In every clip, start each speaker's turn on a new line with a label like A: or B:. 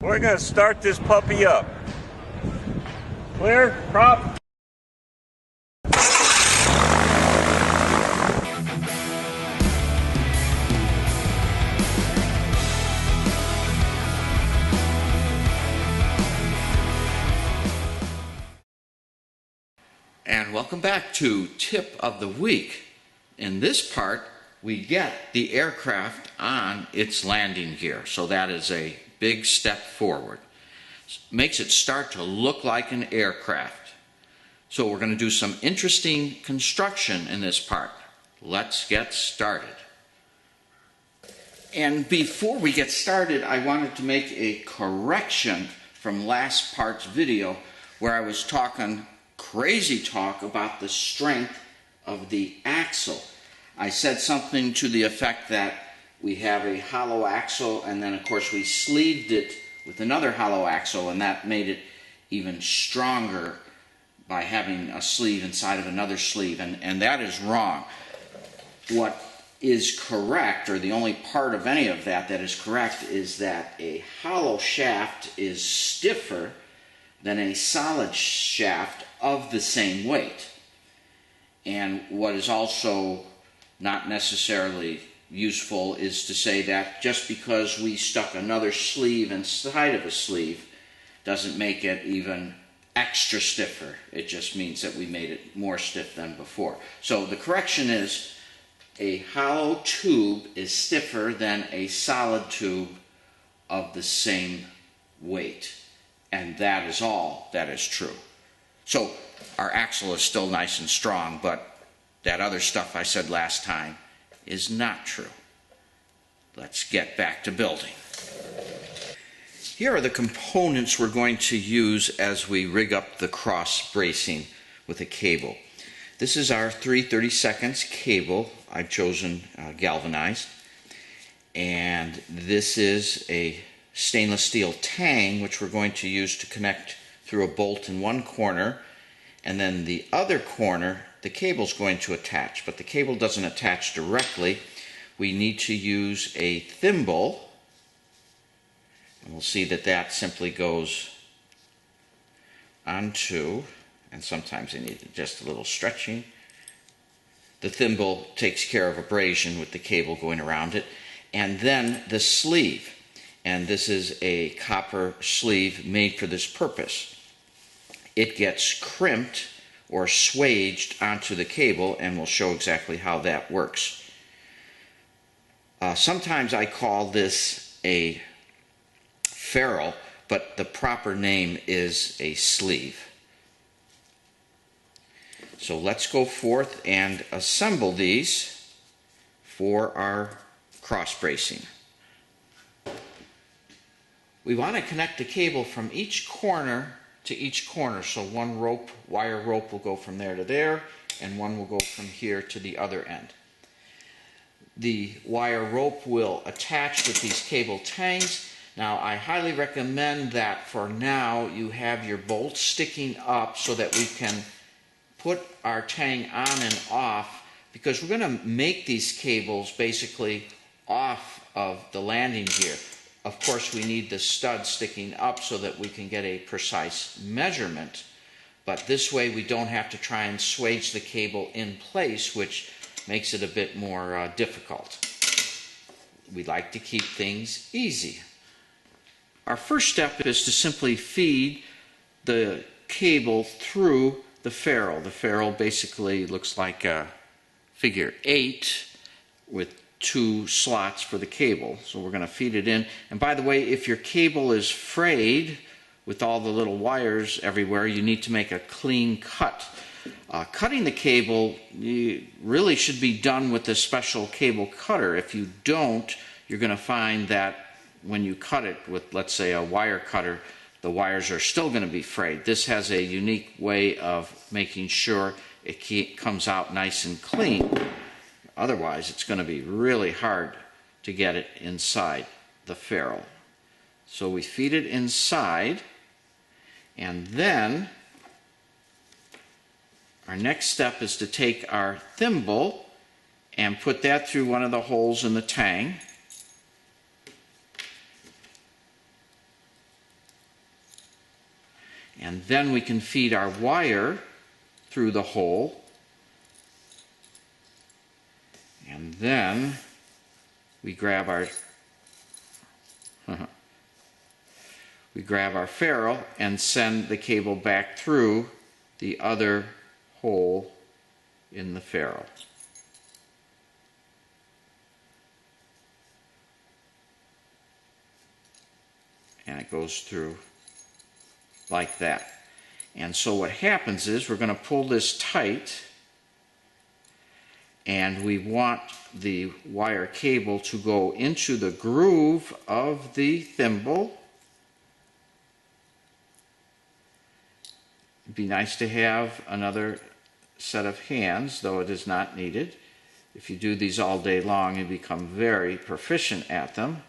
A: We're going to start this puppy up. Clear, prop.
B: And welcome back to Tip of the Week. In this part, we get the aircraft on its landing gear. So that is a big step forward. Makes it start to look like an aircraft. So we're going to do some interesting construction in this part. Let's get started. And before we get started, I wanted to make a correction from last part's video where I was talking crazy talk about the strength of the axle. I said something to the effect that we have a hollow axle, and then of course we sleeved it with another hollow axle, and that made it even stronger by having a sleeve inside of another sleeve, and that is wrong. What is correct, or the only part of any of that that is correct, is that a hollow shaft is stiffer than a solid shaft of the same weight. And what is also not necessarily useful is to say that just because we stuck another sleeve inside of a sleeve doesn't make it even extra stiffer. It just means that we made it more stiff than before. So the correction is a hollow tube is stiffer than a solid tube of the same weight. And that is all that is true. So our axle is still nice and strong, but that other stuff I said last time is not true. Let's get back to building. Here are the components we're going to use as we rig up the cross bracing with a cable. This is our 3/32 cable. I've chosen galvanized. And this is a stainless steel tang, which we're going to use to connect through a bolt in one corner, and then the other corner the cable's going to attach, but the cable doesn't attach directly. We need to use a thimble, and we'll see that that simply goes onto, and sometimes they need just a little stretching. The thimble takes care of abrasion with the cable going around it, and then the sleeve. And this is a copper sleeve made for this purpose. It gets crimped or swaged onto the cable, and we'll show exactly how that works. Sometimes I call this a ferrule, but the proper name is a sleeve. So let's go forth and assemble these for our cross bracing. We want to connect the cable from each corner to each corner. So one rope, wire rope, will go from there to there, and one will go from here to the other end. The wire rope will attach with these cable tangs. Now, I highly recommend that for now you have your bolts sticking up so that we can put our tang on and off, because we're going to make these cables basically off of the landing gear. Of course, we need the stud sticking up so that we can get a precise measurement, but this way we don't have to try and swage the cable in place, which makes it a bit more difficult. We like to keep things easy. Our first step is to simply feed the cable through the ferrule. The ferrule basically looks like a figure 8 with 2 slots for the cable. So we're going to feed it in. And by the way, if your cable is frayed with all the little wires everywhere, you need to make a clean cut. Cutting the cable really should be done with a special cable cutter. If you don't, you're going to find that when you cut it with, let's say, a wire cutter, the wires are still going to be frayed. This has a unique way of making sure it comes out nice and clean. Otherwise, it's going to be really hard to get it inside the ferrule. So we feed it inside, and then our next step is to take our thimble and put that through one of the holes in the tang. And then we can feed our wire through the hole. And then we grab our ferrule and send the cable back through the other hole in the ferrule. And it goes through like that. And so what happens is we're going to pull this tight, and we want the wire cable to go into the groove of the thimble. It'd be nice to have another set of hands, though it is not needed. If you do these all day long, you become very proficient at them.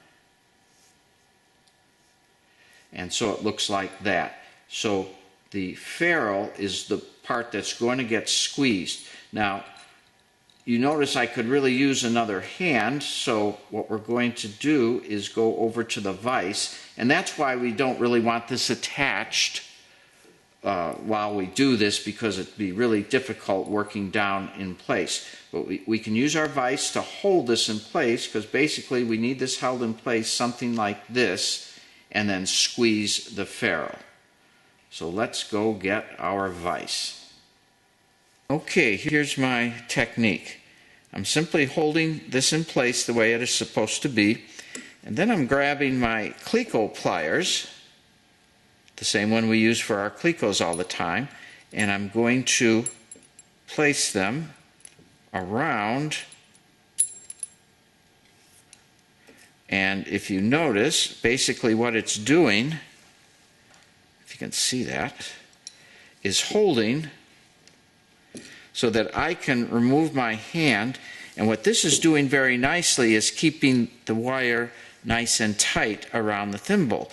B: And so it looks like that. So the ferrule is the part that's going to get squeezed. Now, you notice I could really use another hand, so what we're going to do is go over to the vise, and that's why we don't really want this attached while we do this, because it'd be really difficult working down in place. But we can use our vise to hold this in place, because basically we need this held in place something like this, and then squeeze the ferrule. So let's go get our vise. Okay, here's my technique. I'm simply holding this in place the way it is supposed to be, and then I'm grabbing my cleco pliers, the same one we use for our clecos all the time, and I'm going to place them around. And if you notice, basically what it's doing, if you can see that, is holding so that I can remove my hand. And what this is doing very nicely is keeping the wire nice and tight around the thimble.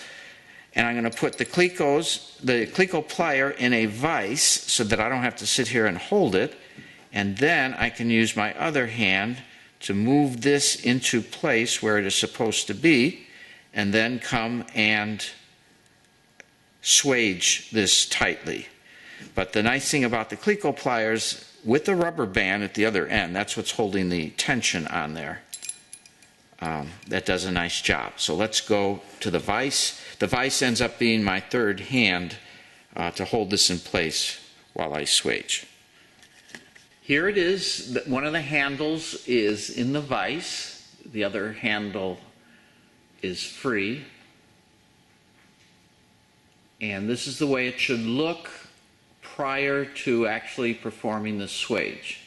B: And I'm going to put the cleco plier in a vise so that I don't have to sit here and hold it. And then I can use my other hand to move this into place where it is supposed to be, and then come and swage this tightly. But the nice thing about the cleco pliers, with the rubber band at the other end, that's what's holding the tension on there. That does a nice job. So let's go to the vise. The vise ends up being my third hand to hold this in place while I swage. Here it is. One of the handles is in the vise. The other handle is free. And this is the way it should look prior to actually performing the swage.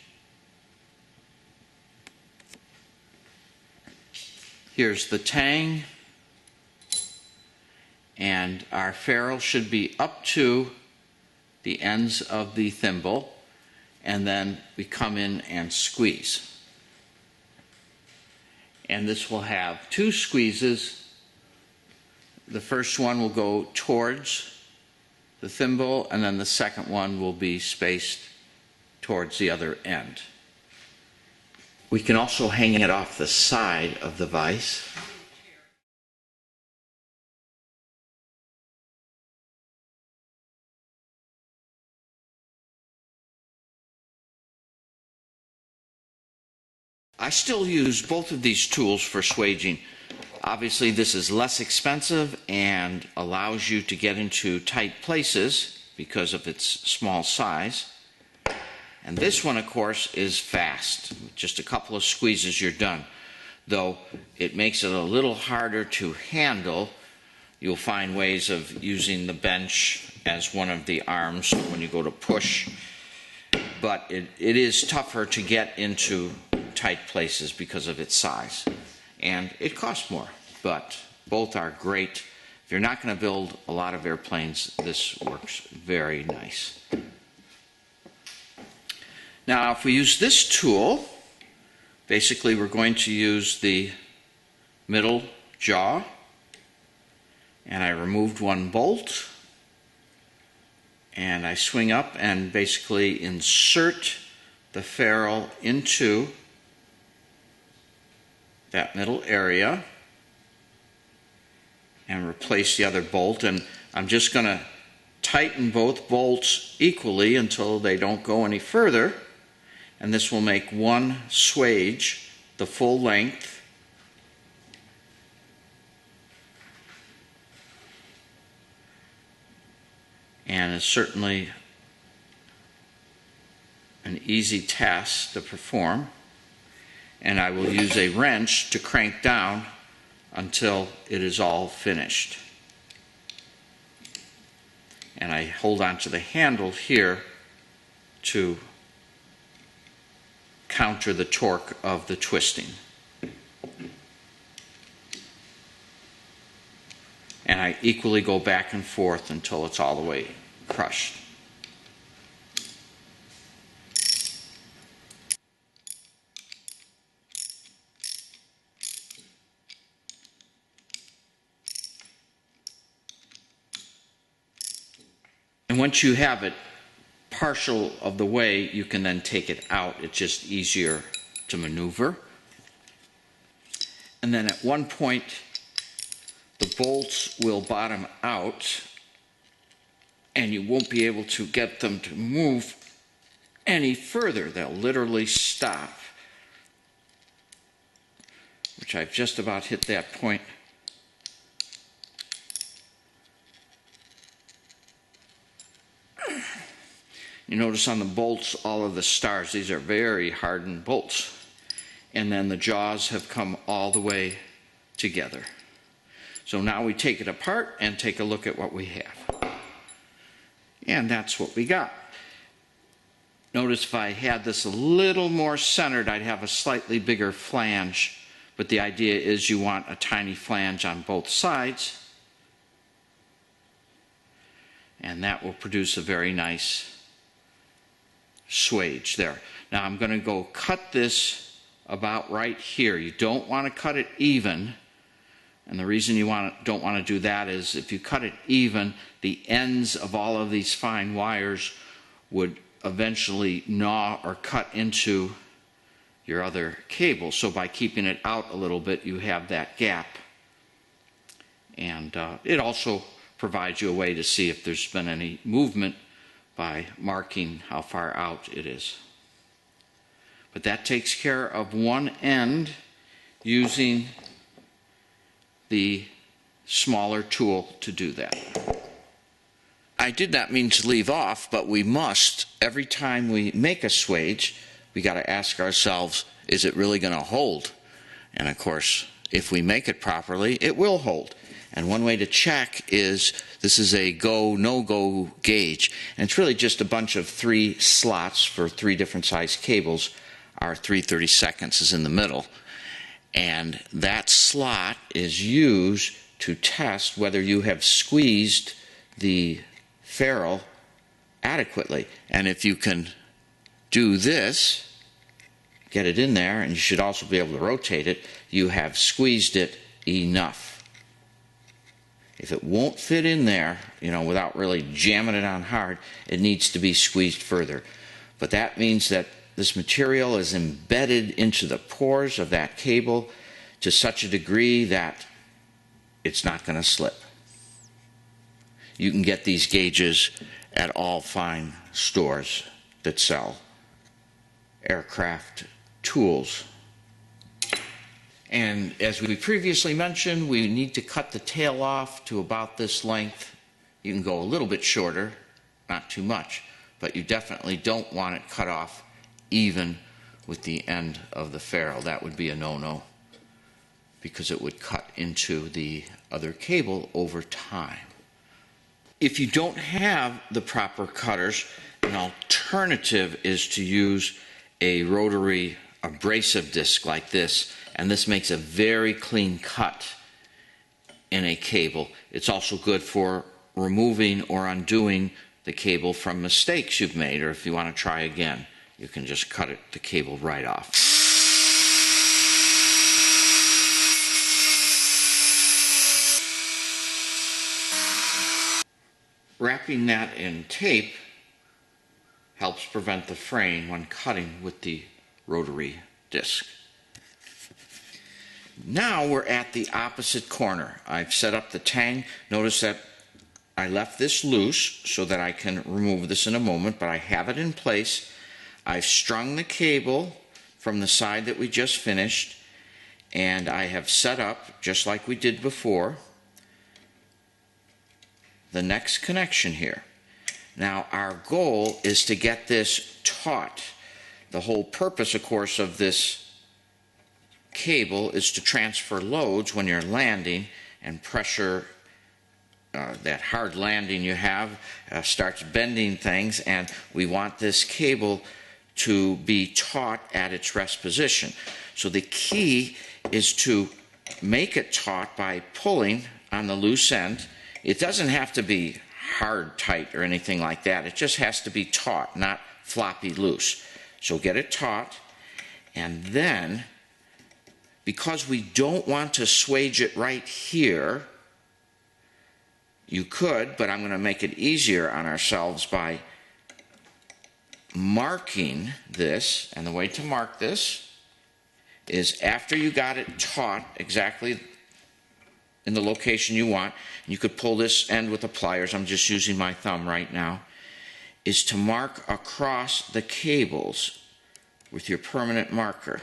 B: Here's the tang, and our ferrule should be up to the ends of the thimble, and then we come in and squeeze. And this will have two squeezes. The first one will go towards the thimble, and then the second one will be spaced towards the other end. We can also hang it off the side of the vise. I still use both of these tools for swaging. Obviously, this is less expensive and allows you to get into tight places because of its small size. And this one, of course, is fast. Just a couple of squeezes, you're done. Though it makes it a little harder to handle. You'll find ways of using the bench as one of the arms when you go to push. But it is tougher to get into tight places because of its size. And it costs more, but both are great. If you're not going to build a lot of airplanes, this works very nice. Now, if we use this tool, basically we're going to use the middle jaw, and I removed one bolt, and I swing up and basically insert the ferrule into that middle area and replace the other bolt. And I'm just going to tighten both bolts equally until they don't go any further, and this will make one swage the full length. And it's certainly an easy task to perform. And I will use a wrench to crank down until it is all finished. And I hold onto the handle here to counter the torque of the twisting. And I equally go back and forth until it's all the way crushed. And once you have it partial of the way, you can then take it out. It's just easier to maneuver. And then at one point, the bolts will bottom out, and you won't be able to get them to move any further. They'll literally stop, which I've just about hit that point. You notice on the bolts all of the stars. These are very hardened bolts. And then the jaws have come all the way together. So now we take it apart and take a look at what we have. And that's what we got. Notice if I had this a little more centered, I'd have a slightly bigger flange. But the idea is you want a tiny flange on both sides. And that will produce a very nice swage there. Now I'm going to go cut this about right here. You don't want to cut it even, and the reason you don't want to do that is if you cut it even, the ends of all of these fine wires would eventually gnaw or cut into your other cable. So by keeping it out a little bit, you have that gap. And it also provides you a way to see if there's been any movement by marking how far out it is. But that takes care of one end using the smaller tool to do that. I did not mean to leave off, but we must, every time we make a swage, we got to ask ourselves, is it really going to hold? And of course, if we make it properly, it will hold. And one way to check is this is a go, no-go gauge. And it's really just a bunch of 3 slots for 3 different size cables. Our 3/32 is in the middle. And that slot is used to test whether you have squeezed the ferrule adequately. And if you can do this, get it in there, and you should also be able to rotate it, you have squeezed it enough. If it won't fit in there, without really jamming it on hard, it needs to be squeezed further. But that means that this material is embedded into the pores of that cable to such a degree that it's not going to slip. You can get these gauges at all fine stores that sell aircraft tools. And as we previously mentioned, we need to cut the tail off to about this length. You can go a little bit shorter, not too much, but you definitely don't want it cut off even with the end of the ferrule. That would be a no-no because it would cut into the other cable over time. If you don't have the proper cutters, an alternative is to use a rotary abrasive disc like this, and this makes a very clean cut in a cable. It's also good for removing or undoing the cable from mistakes you've made, or if you want to try again, you can just cut the cable right off. Wrapping that in tape helps prevent the fraying when cutting with the rotary disc. Now we're at the opposite corner. I've set up the tang. Notice that I left this loose so that I can remove this in a moment, but I have it in place. I've strung the cable from the side that we just finished, and I have set up, just like we did before, the next connection here. Now our goal is to get this taut. The whole purpose, of course, of this cable is to transfer loads when you're landing, and pressure, that hard landing you have, starts bending things, and we want this cable to be taut at its rest position. So the key is to make it taut by pulling on the loose end. It doesn't have to be hard tight or anything like that. It just has to be taut, not floppy loose. So get it taut, and then, because we don't want to swage it right here, you could, but I'm going to make it easier on ourselves by marking this. And the way to mark this is after you got it taut exactly in the location you want, and you could pull this end with the pliers, I'm just using my thumb right now, is to mark across the cables with your permanent marker.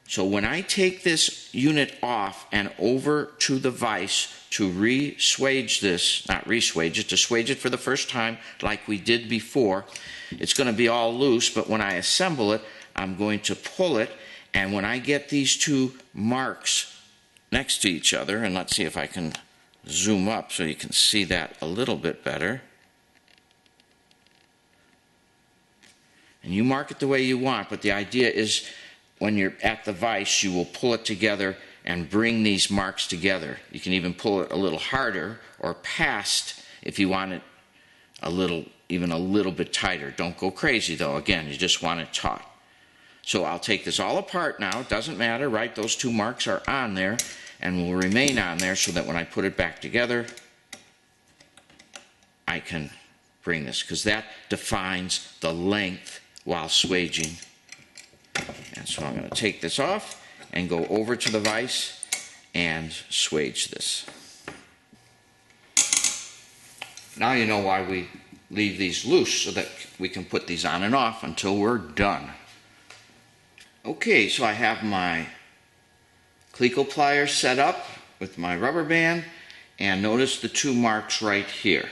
B: So when I take this unit off and over to the vise to re-swage this, not re-swage it, to swage it for the first time like we did before, it's going to be all loose, but when I assemble it, I'm going to pull it, and when I get these two marks next to each other, and let's see if I can zoom up so you can see that a little bit better. And you mark it the way you want, but the idea is when you're at the vise, you will pull it together and bring these marks together. You can even pull it a little harder or past if you want it even a little bit tighter. Don't go crazy though. Again, you just want it taut. So I'll take this all apart now. It doesn't matter, right? Those two marks are on there and will remain on there so that when I put it back together, I can bring this, because that defines the length while swaging. And so I'm going to take this off and go over to the vise and swage this. Now you know why we leave these loose, so that we can put these on and off until we're done. Okay, so I have my cleco pliers set up with my rubber band, and notice the two marks right here.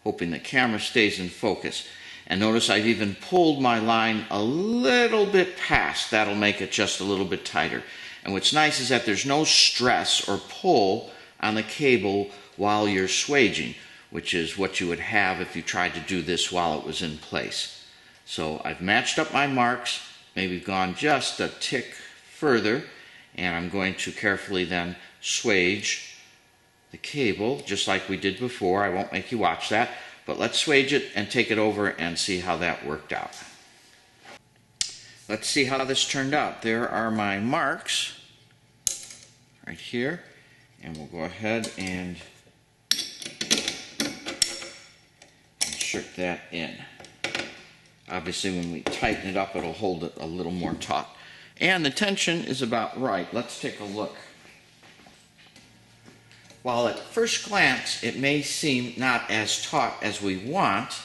B: Hoping the camera stays in focus. And notice I've even pulled my line a little bit past. That'll make it just a little bit tighter. And what's nice is that there's no stress or pull on the cable while you're swaging, which is what you would have if you tried to do this while it was in place. So I've matched up my marks, maybe gone just a tick further, and I'm going to carefully then swage the cable just like we did before. I won't make you watch that. But let's swage it and take it over and see how that worked out. Let's see how this turned out. There are my marks right here, and we'll go ahead and insert that in. Obviously when we tighten it up, it'll hold it a little more taut. And the tension is about right. Let's take a look. While at first glance it may seem not as taut as we want,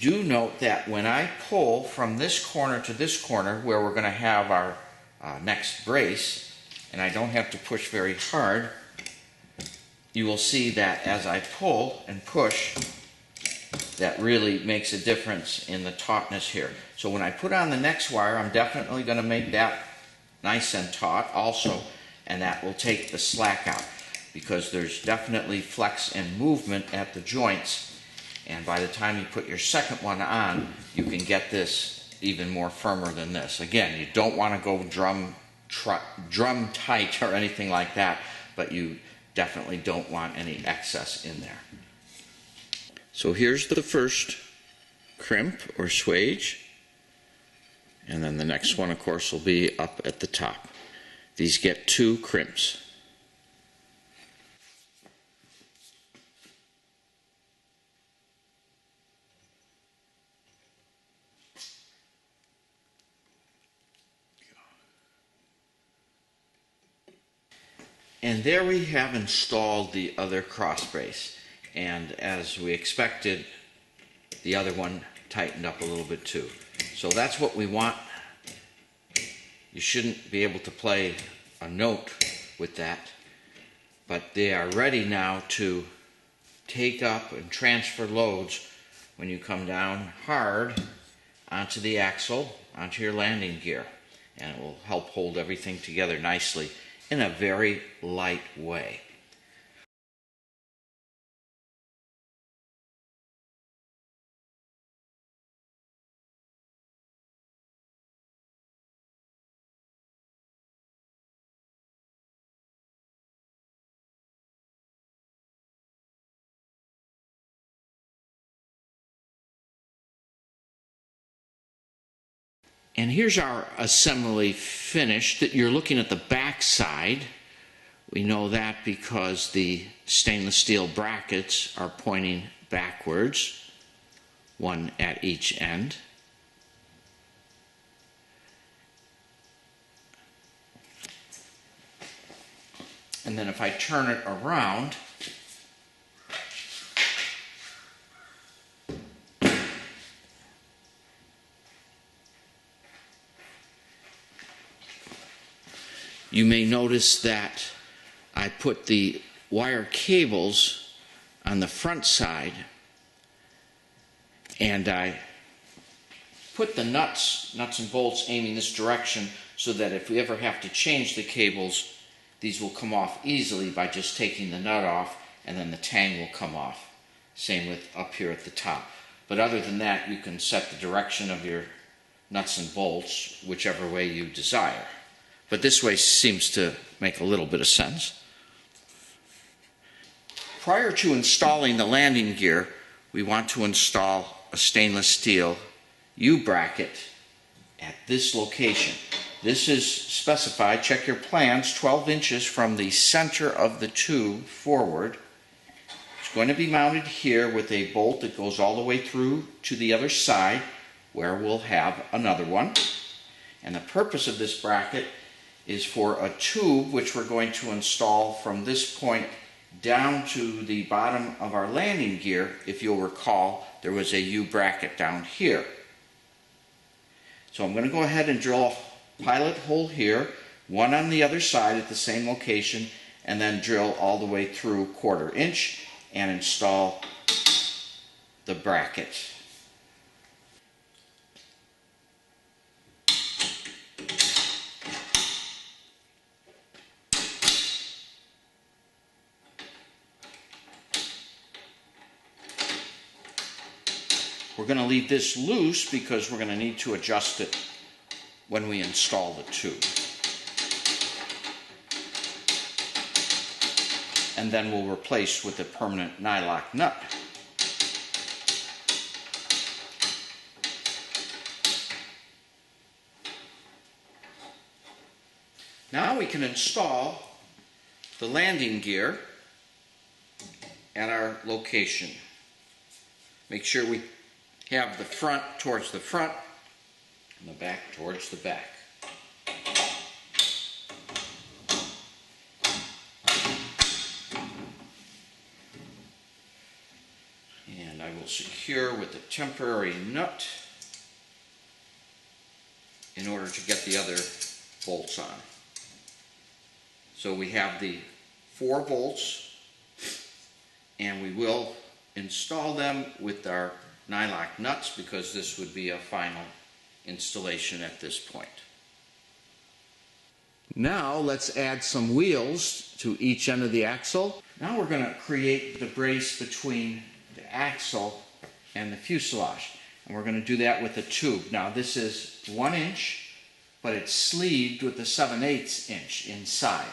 B: do note that when I pull from this corner to this corner, where we're going to have our next brace, and I don't have to push very hard, you will see that as I pull and push, that really makes a difference in the tautness here. So when I put on the next wire, I'm definitely going to make that nice and taut also, and that will take the slack out, because there's definitely flex and movement at the joints, and by the time you put your second one on, you can get this even more firmer than this. Again, you don't want to go drum tight or anything like that, but you definitely don't want any excess in there. So here's the first crimp or swage, and then the next one, of course, will be up at the top. These get 2 crimps. And there we have installed the other cross brace. And as we expected, the other one tightened up a little bit too. So that's what we want. You shouldn't be able to play a note with that, but they are ready now to take up and transfer loads when you come down hard onto the axle, onto your landing gear. And it will help hold everything together nicely in a very light way. And here's our assembly finished. You're looking at the back side. We know that because the stainless steel brackets are pointing backwards, one at each end. And then if I turn it around, you may notice that I put the wire cables on the front side, and I put the nuts and bolts aiming this direction so that if we ever have to change the cables, these will come off easily by just taking the nut off, and then the tang will come off. Same with up here at the top. But other than that, you can set the direction of your nuts and bolts whichever way you desire. But this way seems to make a little bit of sense. Prior to installing the landing gear, we want to install a stainless steel U-bracket at this location. This is specified, check your plans, 12 inches from the center of the tube forward. It's going to be mounted here with a bolt that goes all the way through to the other side where we'll have another one. And the purpose of this bracket is for a tube which we're going to install from this point down to the bottom of our landing gear. If you'll recall, there was a U-bracket down here. So I'm going to go ahead and drill a pilot hole here, one on the other side at the same location, and then drill all the way through 1/4 inch and install the bracket. We're going to leave this loose because we're going to need to adjust it when we install the tube. And then we'll replace with a permanent nylock nut. Now we can install the landing gear at our location. Make sure we have the front towards the front and the back towards the back. And I will secure with a temporary nut in order to get the other bolts on. So we have the 4 bolts, and we will install them with our nylock nuts because this would be a final installation at this point. Now let's add some wheels to each end of the axle. Now we're going to create the brace between the axle and the fuselage, and we're going to do that with a tube. Now this is 1 inch, but it's sleeved with a 7/8 inch inside.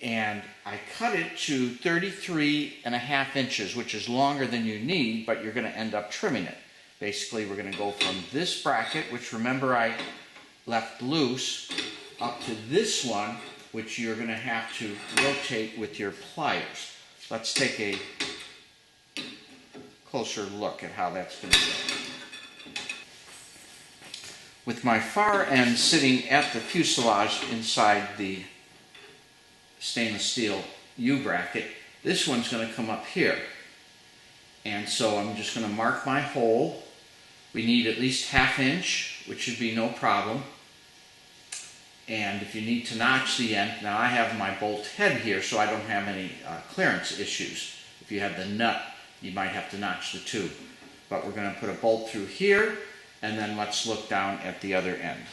B: And I cut it to 33.5 inches, which is longer than you need, but you're going to end up trimming it. Basically, we're going to go from this bracket, which remember I left loose, up to this one, which you're going to have to rotate with your pliers. Let's take a closer look at how that's going to go. With my far end sitting at the fuselage inside the stainless steel U-bracket, this one's going to come up here. And so I'm just going to mark my hole. We need at least 1/2 inch, which should be no problem. And if you need to notch the end, now I have my bolt head here so I don't have any clearance issues. If you have the nut, you might have to notch the tube. But we're going to put a bolt through here, and then let's look down at the other end.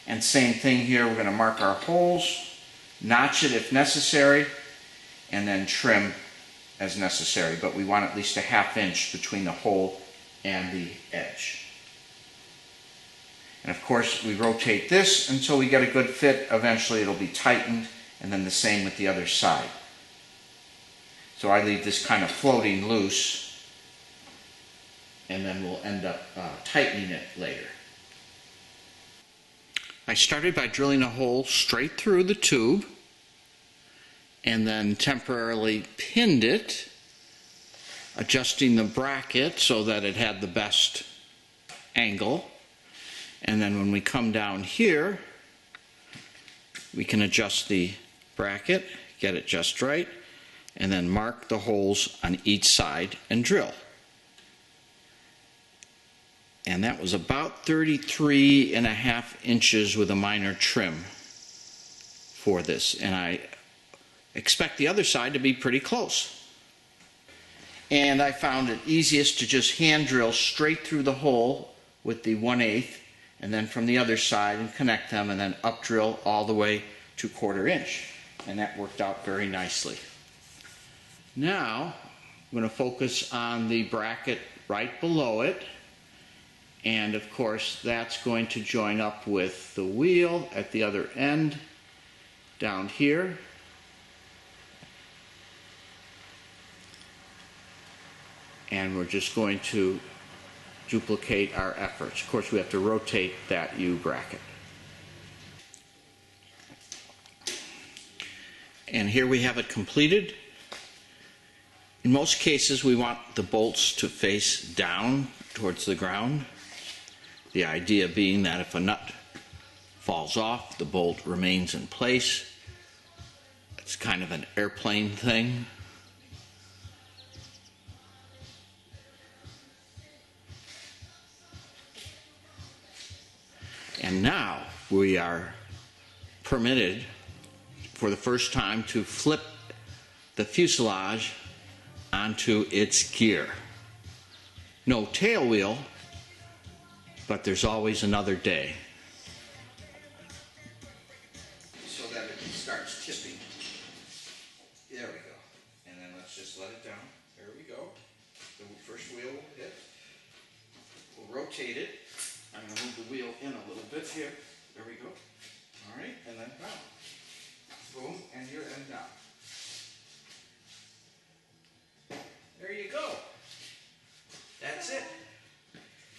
B: And same thing here, we're going to mark our holes, notch it if necessary, and then trim as necessary. But we want at least 1/2 inch between the hole and the edge. And of course, we rotate this until we get a good fit. Eventually it'll be tightened, and then the same with the other side. So I leave this kind of floating loose, and then we'll end up tightening it later. I started by drilling a hole straight through the tube, and then temporarily pinned it, adjusting the bracket so that it had the best angle. And then when we come down here, we can adjust the bracket, get it just right, and then mark the holes on each side and drill. And that was about 33.5 inches with a minor trim for this. And I expect the other side to be pretty close. And I found it easiest to just hand drill straight through the hole with the 1/8, and then from the other side and connect them, and then up drill all the way to 1/4 inch. And that worked out very nicely. Now I'm going to focus on the bracket right below it, and of course that's going to join up with the wheel at the other end down here. And we're just going to duplicate our efforts. Of course, we have to rotate that U-bracket. And here we have it completed. In most cases, we want the bolts to face down towards the ground. The idea being that if a nut falls off, the bolt remains in place. It's kind of an airplane thing. And now we are permitted for the first time to flip the fuselage onto its gear. No tail wheel, but there's always another day. So that it starts tipping. There we go. And then let's just let it down. There we go. The first wheel will hit. We'll rotate it. I'm going to move the wheel in a little bit here. There we go. All right, and then down. Boom, and you're in down. There you go. That's it.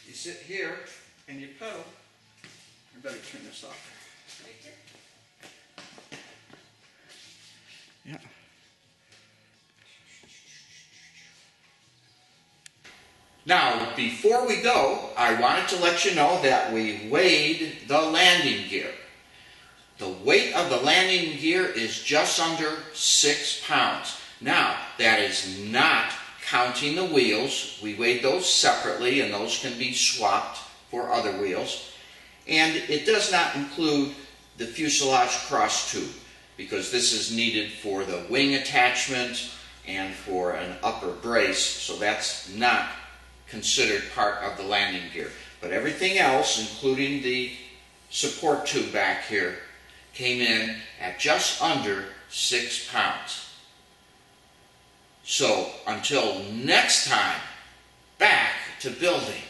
B: You sit here and you pedal. I better turn this off. Yeah. Now, before we go, I wanted to let you know that we weighed the landing gear. The weight of the landing gear is just under 6 pounds. Now, that is not counting the wheels. We weighed those separately, and those can be swapped for other wheels. And it does not include the fuselage cross tube, because this is needed for the wing attachment and for an upper brace, so that's not considered part of the landing gear. But everything else, including the support tube back here, came in at just under 6 pounds. So until next time, back to building.